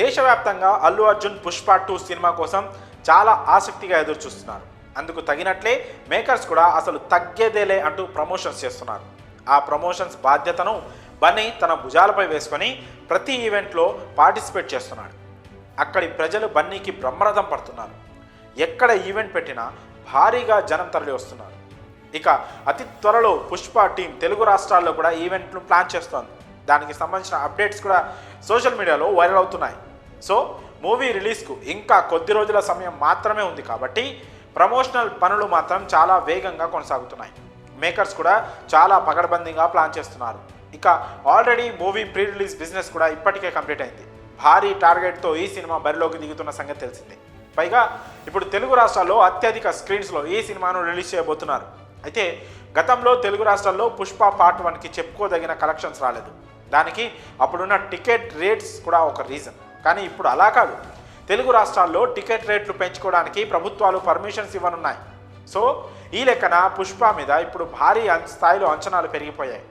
దేశవ్యాప్తంగా అల్లు అర్జున్ పుష్ప 2 సినిమా కోసం చాలా ఆసక్తిగా ఎదురు చూస్తున్నారు. అందుకు తగినట్లే మేకర్స్ కూడా అసలు తగ్గేదేలే అంటూ ప్రమోషన్స్ చేస్తున్నారు. ఆ ప్రమోషన్స్ బాధ్యతను బన్నీ తన భుజాలపై వేసుకొని ప్రతి ఈవెంట్లో పార్టిసిపేట్ చేస్తున్నాడు. అక్కడి ప్రజలు బన్నీకి బ్రహ్మరథం పడుతున్నారు. ఎక్కడ ఈవెంట్ పెట్టినా భారీగా జనం తరలి వస్తున్నారు. ఇక అతి త్వరలో పుష్ప టీం తెలుగు రాష్ట్రాల్లో కూడా ఈవెంట్ను ప్లాన్ చేస్తోంది. దానికి సంబంధించిన అప్డేట్స్ కూడా సోషల్ మీడియాలో వైరల్ అవుతున్నాయి. సో మూవీ రిలీజ్కు ఇంకా కొద్ది రోజుల సమయం మాత్రమే ఉంది కాబట్టి ప్రమోషనల్ పనులు మాత్రం చాలా వేగంగా కొనసాగుతున్నాయి. మేకర్స్ కూడా చాలా పకడ్బందీగా ప్లాన్ చేస్తున్నారు. ఇక already movie pre release business కూడా ఇప్పటికే కంప్లీట్ అయింది. భారీ టార్గెట్తో ఈ సినిమా బరిలోకి దిగుతున్న సంగతి తెలిసిందే. పైగా ఇప్పుడు తెలుగు రాష్ట్రాల్లో అత్యధిక స్క్రీన్స్లో ఈ సినిమాను రిలీజ్ చేయబోతున్నారు. అయితే గతంలో తెలుగు రాష్ట్రాల్లో పుష్ప పార్ట్ 1కి చెప్పుకోదగిన కలెక్షన్స్ రాలేదు. దానికి అప్పుడున్న టికెట్ రేట్స్ కూడా ఒక రీజన్. కానీ ఇప్పుడు అలా కాదు. తెలుగు రాష్ట్రాల్లో టికెట్ రేట్లు పెంచుకోవడానికి ప్రభుత్వాలు పర్మిషన్స్ ఇవ్వనున్నాయి. సో ఈ లెక్కన పుష్ప మీద ఇప్పుడు భారీ స్థాయిలో అంచనాలు పెరిగిపోయాయి.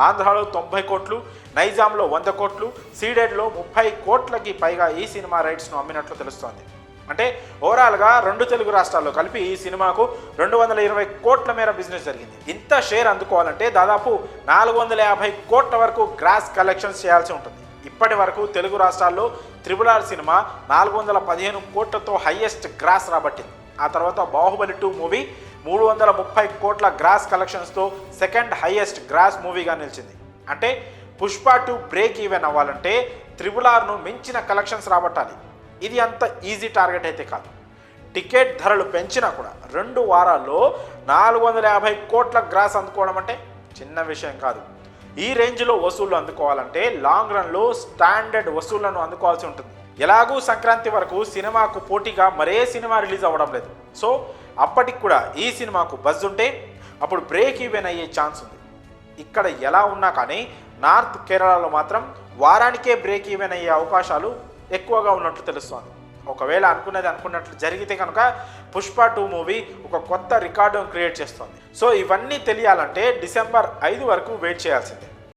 ఆంధ్రాలో 90 కోట్లు, నైజాంలో 100 కోట్లు, సీడెడ్లో 30 కోట్లకి పైగా ఈ సినిమా రైట్స్ను అమ్మినట్లు తెలుస్తోంది. అంటే ఓవరాల్గా 2 తెలుగు రాష్ట్రాల్లో కలిపి ఈ సినిమాకు 220 కోట్ల మేర బిజినెస్ జరిగింది. ఇంత షేర్ అందుకోవాలంటే దాదాపు 450 కోట్ల వరకు గ్రాస్ కలెక్షన్స్ చేయాల్సి ఉంటుంది. ఇప్పటి వరకు తెలుగు రాష్ట్రాల్లో RRR సినిమా 415 కోట్లతో హైయెస్ట్ గ్రాస్ రాబట్టింది. ఆ తర్వాత బాహుబలి 2 మూవీ 330 కోట్ల గ్రాస్ కలెక్షన్స్తో సెకండ్ హైయెస్ట్ గ్రాస్ మూవీగా నిలిచింది. అంటే పుష్ప 2 బ్రేక్ ఈవెన్ అవ్వాలంటే RRRను మించిన కలెక్షన్స్ రాబట్టాలి. ఇది అంత ఈజీ టార్గెట్ అయితే కాదు. టికెట్ ధరలు పెంచినా కూడా 2 వారాల్లో 450 కోట్ల గ్రాస్ అందుకోవడం అంటే చిన్న విషయం కాదు. ఈ రేంజ్లో వసూళ్లు అందుకోవాలంటే లాంగ్ రన్లో స్టాండర్డ్ వసూళ్లను అందుకోవాల్సి ఉంటుంది. ఎలాగూ సంక్రాంతి వరకు సినిమాకు పోటీగా మరే సినిమా రిలీజ్ అవ్వడం లేదు. సో అప్పటికి కూడా ఈ సినిమాకు బజ్ ఉంటే అప్పుడు బ్రేక్ ఈవెన్ అయ్యే ఛాన్స్ ఉంది. ఇక్కడ ఎలా ఉన్నా కానీ నార్త్ కేరళలో మాత్రం వారానికే బ్రేక్ ఈవెన్ అయ్యే అవకాశాలు ఎక్కువగా ఉన్నట్లు తెలుస్తోంది. ఒకవేళ అనుకున్నట్లు జరిగితే కనుక పుష్ప 2 మూవీ ఒక కొత్త రికార్డును క్రియేట్ చేస్తోంది. సో ఇవన్నీ తెలియాలంటే డిసెంబర్ 5 వరకు వెయిట్ చేయాల్సిందే.